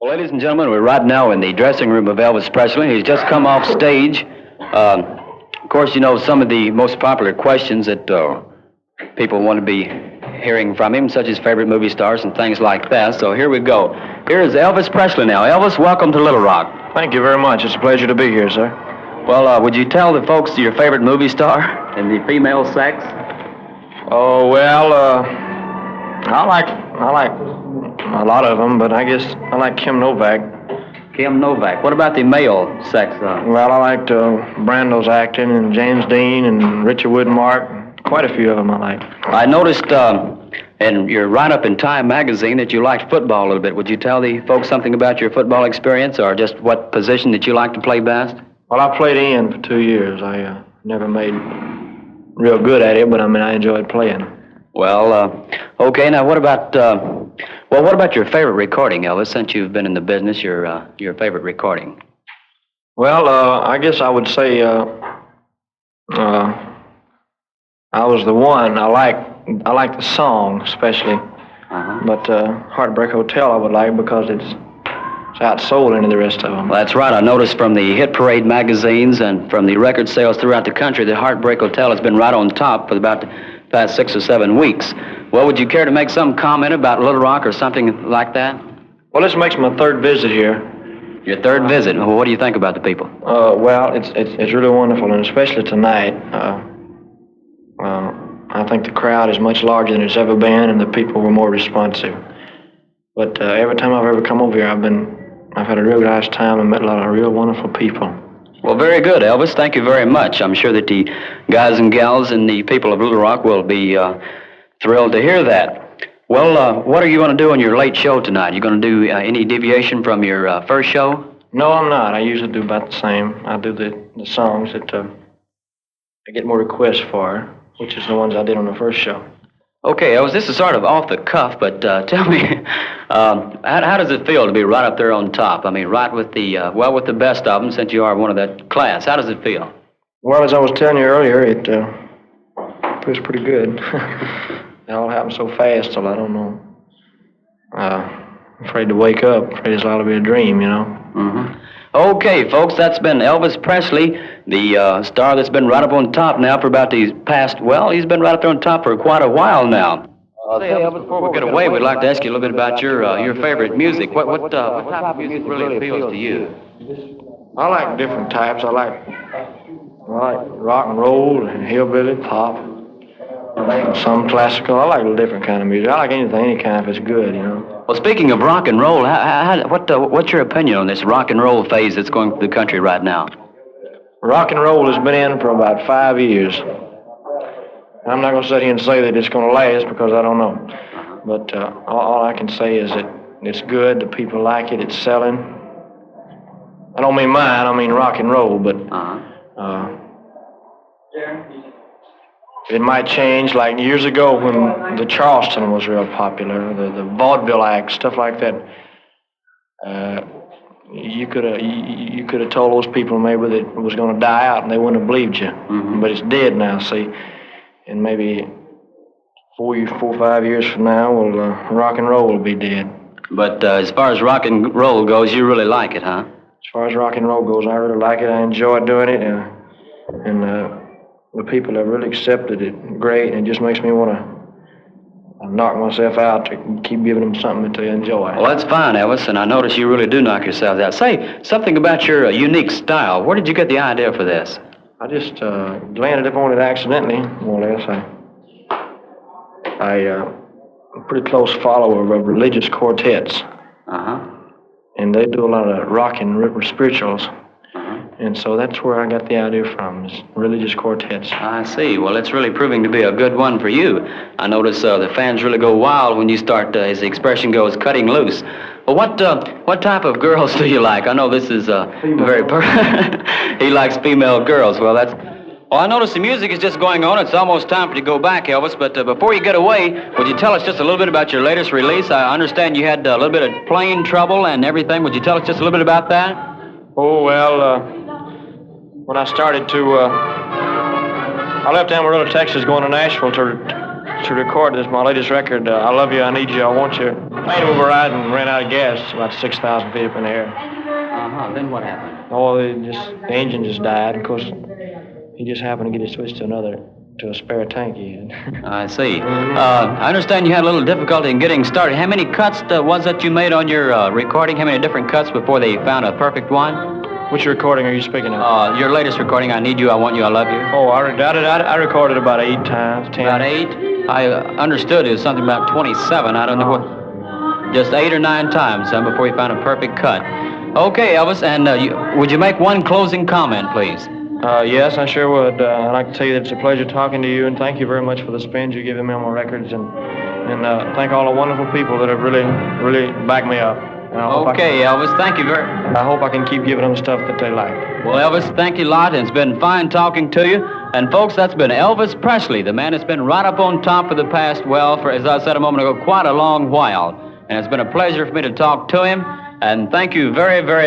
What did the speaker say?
Well, ladies and gentlemen, we're right now in the dressing room of Elvis Presley. He's just come off stage. Of course, you know some of the most popular questions that people want to be hearing from him, such as favorite movie stars and things like that. So here we go. Here is Elvis Presley now. Elvis, welcome to Little Rock. Thank you very much. It's a pleasure to be here, sir. Well, would you tell the folks your favorite movie star in the female sex? Oh, well, I like a lot of them, but I guess I like Kim Novak. Kim Novak. What about the male sex? Well, I liked Brando's acting and James Dean and Richard Widmark. Quite a few of them I like. I noticed in your write-up in Time magazine that you liked football a little bit. Would you tell the folks something about your football experience or just what position that you like to play best? Well, I played in for 2 years. I never made real good at it, but I enjoyed playing. Well, okay. Now, what about your favorite recording, Elvis? Since you've been in the business, your favorite recording. Well, I guess I would say I was the one. I like the song especially, but Heartbreak Hotel I would like because it's outsold into the rest of them. Well, that's right. I noticed from the Hit Parade magazines and from the record sales throughout the country that Heartbreak Hotel has been right on top for about the past 6 or 7 weeks. Well, would you care to make some comment about Little Rock or something like that? Well, this makes my third visit here. Your third visit. Well, what do you think about the people? Well, it's really wonderful, and especially tonight. I think the crowd is much larger than it's ever been, and the people were more responsive. But every time I've ever come over here, I've had a real nice time and met a lot of real wonderful people. Well, very good, Elvis. Thank you very much. I'm sure that the guys and gals and the people of Little Rock will be thrilled to hear that. Well, what are you going to do on your late show tonight? You going to do any deviation from your first show? No, I'm not. I usually do about the same. I do the songs that I get more requests for, which is the ones I did on the first show. Okay, Elvis, this is sort of off the cuff, but tell me, how does it feel to be right up there on top? I mean, right with with the best of them, since you are one of that class. How does it feel? Well, as I was telling you earlier, it feels pretty good. It all happened so fast, till I don't know. Afraid to wake up. Afraid it's all to be a dream, you know. Mm-hmm. Okay, folks, that's been Elvis Presley, the star that's been right up on top now for about these past, well, he's been right up there on top for quite a while now. Say, Elvis, before we get away, we'd like to ask you a little bit about your favorite music. What type of music really appeals to you? I like different types. I like rock and roll and hillbilly, pop, some classical. I like a different kind of music. I like anything, any kind if it's good, you know. Well, speaking of rock and roll, what's your opinion on this rock and roll phase that's going through the country right now? Rock and roll has been in for about 5 years. I'm not going to sit here and say that it's going to last because I don't know. But all I can say is that it's good, the people like it, it's selling. I don't mean mine, I mean rock and roll, but it might change. Like years ago when the Charleston was real popular, the vaudeville act, stuff like that. You could have told those people maybe that it was going to die out and they wouldn't have believed you. Mm-hmm. But it's dead now, see. And maybe 4 or 5 years from now, rock and roll will be dead. But as far as rock and roll goes, you really like it, huh? As far as rock and roll goes, I really like it. I enjoy doing it, and the people have really accepted it great, and it just makes me want to knock myself out to keep giving them something to enjoy. Well, that's fine, Elvis, and I notice you really do knock yourself out. Say something about your unique style. Where did you get the idea for this? I just landed upon it accidentally, more or less. I'm a pretty close follower of religious quartets. And they do a lot of rock and river spirituals. And so that's where I got the idea from, is religious quartets. I see. Well, it's really proving to be a good one for you. I notice the fans really go wild when you start, as the expression goes, cutting loose. Well, what type of girls do you like? I know this is very he likes female girls. Well, I notice the music is just going on. It's almost time for you to go back, Elvis. But before you get away, would you tell us just a little bit about your latest release? I understand you had a little bit of plane trouble and everything. Would you tell us just a little bit about that? Oh, well, when I started I left Amarillo, Texas, going to Nashville to to record this, my latest record, I Love You, I Need You, I Want You. Plane override and ran out of gas about 6,000 feet up in the air. Then what happened? Oh, the engine just died. Of course, he just happened to get it switched to a spare tank he had. I see. I understand you had a little difficulty in getting started. How many cuts was that you made on your recording? How many different cuts before they found a perfect one? Which recording are you speaking of? Your latest recording, I Need You, I Want You, I Love You. Oh, I recorded about 8 times, 10. About 8? I understood it was something about 27. I don't know what. Just 8 or 9 times before you found a perfect cut. Okay, Elvis, and would you make one closing comment, please? Yes, I sure would. I'd like to tell you that it's a pleasure talking to you, and thank you very much for the spins you've given me on my records, and thank all the wonderful people that have really, really backed me up. Okay, Elvis, thank you very much. I hope I can keep giving them stuff that they like. Well, Elvis, thank you a lot, and it's been fine talking to you. And, folks, that's been Elvis Presley, the man that's been right up on top for the past, for, as I said a moment ago, quite a long while. And it's been a pleasure for me to talk to him, and thank you very, very